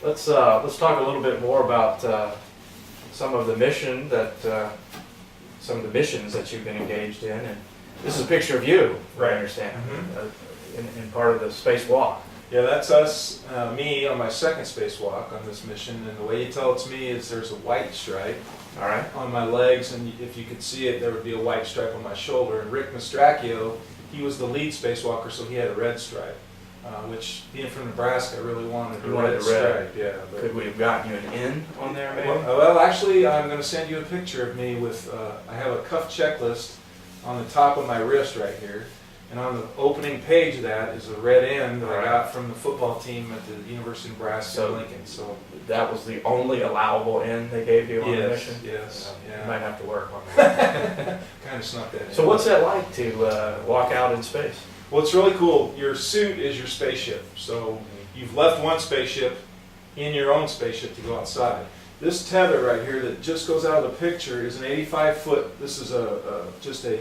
Let's talk a little bit more about some of the missions that you've been engaged in. And this is a picture of you, Right. I understand, in part of the spacewalk. Yeah, that's us, me on my second spacewalk on this mission, and the way you tell it's me is there's a white stripe All right. on my legs, and if you could see it, there would be a white stripe on my shoulder. And Rick Mastracchio, he was the lead spacewalker, so he had a red stripe, which, being from Nebraska, I really wanted a You wanted red the red. stripe. Yeah, but, Could we have gotten you an N on there, maybe? well, actually, I'm going to send you a picture of me with, I have a cuff checklist on the top of my wrist right here. And on the opening page of that is a red N that I got from the football team at the University of Nebraska Lincoln. So that was the only allowable N they gave you on the mission? Yes, You might have to work on that. kind of snuck that in. So what's that like to walk out in space? Well, it's really cool. Your suit is your spaceship. So you've left one spaceship in your own spaceship to go outside. This tether right here that just goes out of the picture is an 85-foot, this is just a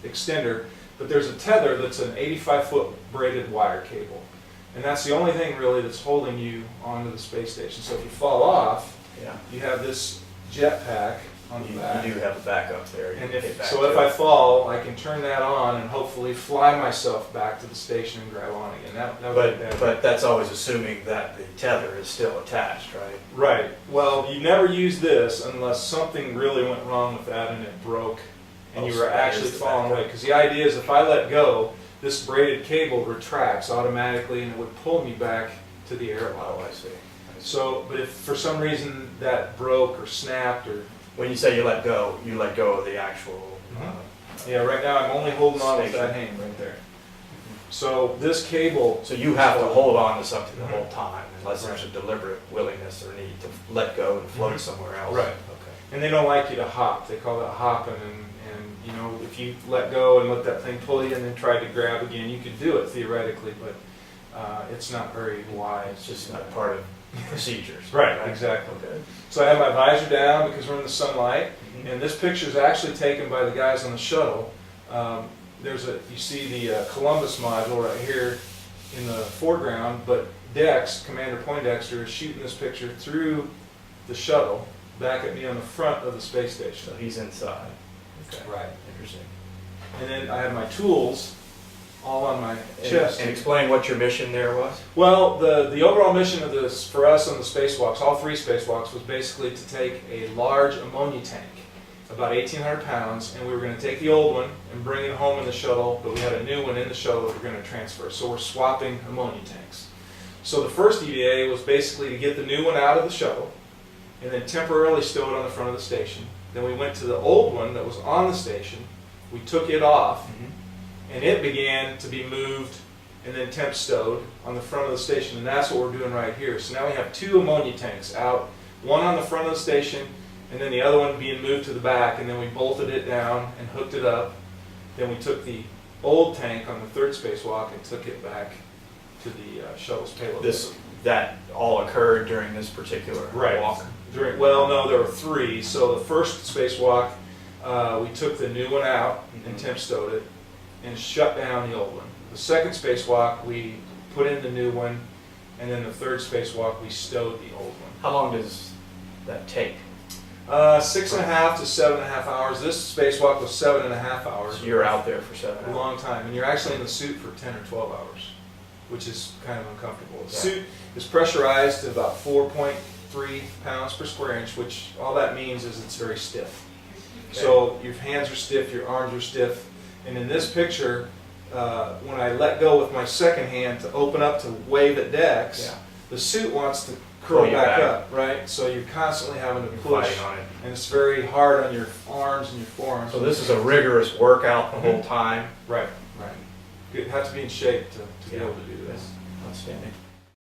extender. But there's a tether that's an 85-foot braided wire cable. And that's the only thing really that's holding you onto the space station. So if you fall off, you have this jetpack on the back. You do have a backup there. And if I fall, I can turn that on and hopefully fly myself back to the station and grab on again. But that's always assuming that the tether is still attached, right? Right. Well, you never use this unless something really went wrong with that and it broke. And you were actually falling away. Because the idea is if I let go, this braided cable retracts automatically and it would pull me back to the airlock. Oh, I see. So, but if for some reason that broke or snapped or... When you say you let go of the actual... yeah, right now I'm only holding on with that hand right there. So this cable... So you have to hold on to something the whole time unless there's a deliberate willingness or need to let go and float somewhere else. Right. Okay. And they don't like you to hop. They call that hopping. And you know, if you let go and let that thing pull you and then try to grab again, you could do it theoretically, but it's not very wise. It's just not part of procedures. Right, exactly. Okay. So I have my visor down because we're in the sunlight, and this picture is actually taken by the guys on the shuttle. You see the Columbus module right here in the foreground, but Dex, Commander Poindexter, is shooting this picture through the shuttle back at me on the front of the space station. So he's inside. Okay. Right. Interesting. And then I have my tools all on my chest. And explain what your mission there was? Well, the overall mission of this, for us on the spacewalks, all three spacewalks, was basically to take a large ammonia tank, about 1,800 pounds, and we were going to take the old one and bring it home in the shuttle, but we had a new one in the shuttle that we're going to transfer. So we're swapping ammonia tanks. So the first EVA was basically to get the new one out of the shuttle and then temporarily stow it on the front of the station. Then we went to the old one that was on the station, we took it off, and it began to be moved and then temp stowed on the front of the station, and that's what we're doing right here. So now we have two ammonia tanks out, one on the front of the station, and then the other one being moved to the back, and then we bolted it down and hooked it up. Then we took the old tank on the third spacewalk and took it back to the shuttle's payload. That all occurred during this particular walk? Well, no, there were three. So the first spacewalk, we took the new one out and temp stowed it and shut down the old one. The second spacewalk, we put in the new one, and then the third spacewalk, we stowed the old one. How long does that take? 6.5 to 7.5 hours. This spacewalk was 7.5 hours. So you're out there for 7 hours? A long time, and you're actually in the suit for 10 or 12 hours, which is kind of uncomfortable. The suit is pressurized to about 4.3 pounds per square inch, which all that means is it's very stiff. Okay. So your hands are stiff, your arms are stiff, and in this picture, when I let go with my second hand to open up to wave at Dex, the suit wants to curl back up, right? So you're constantly having to push, on it. and it's very hard on your arms and your forearms. So this is a rigorous workout the whole time? Right, right. You have to be in shape to be able to do this. Outstanding.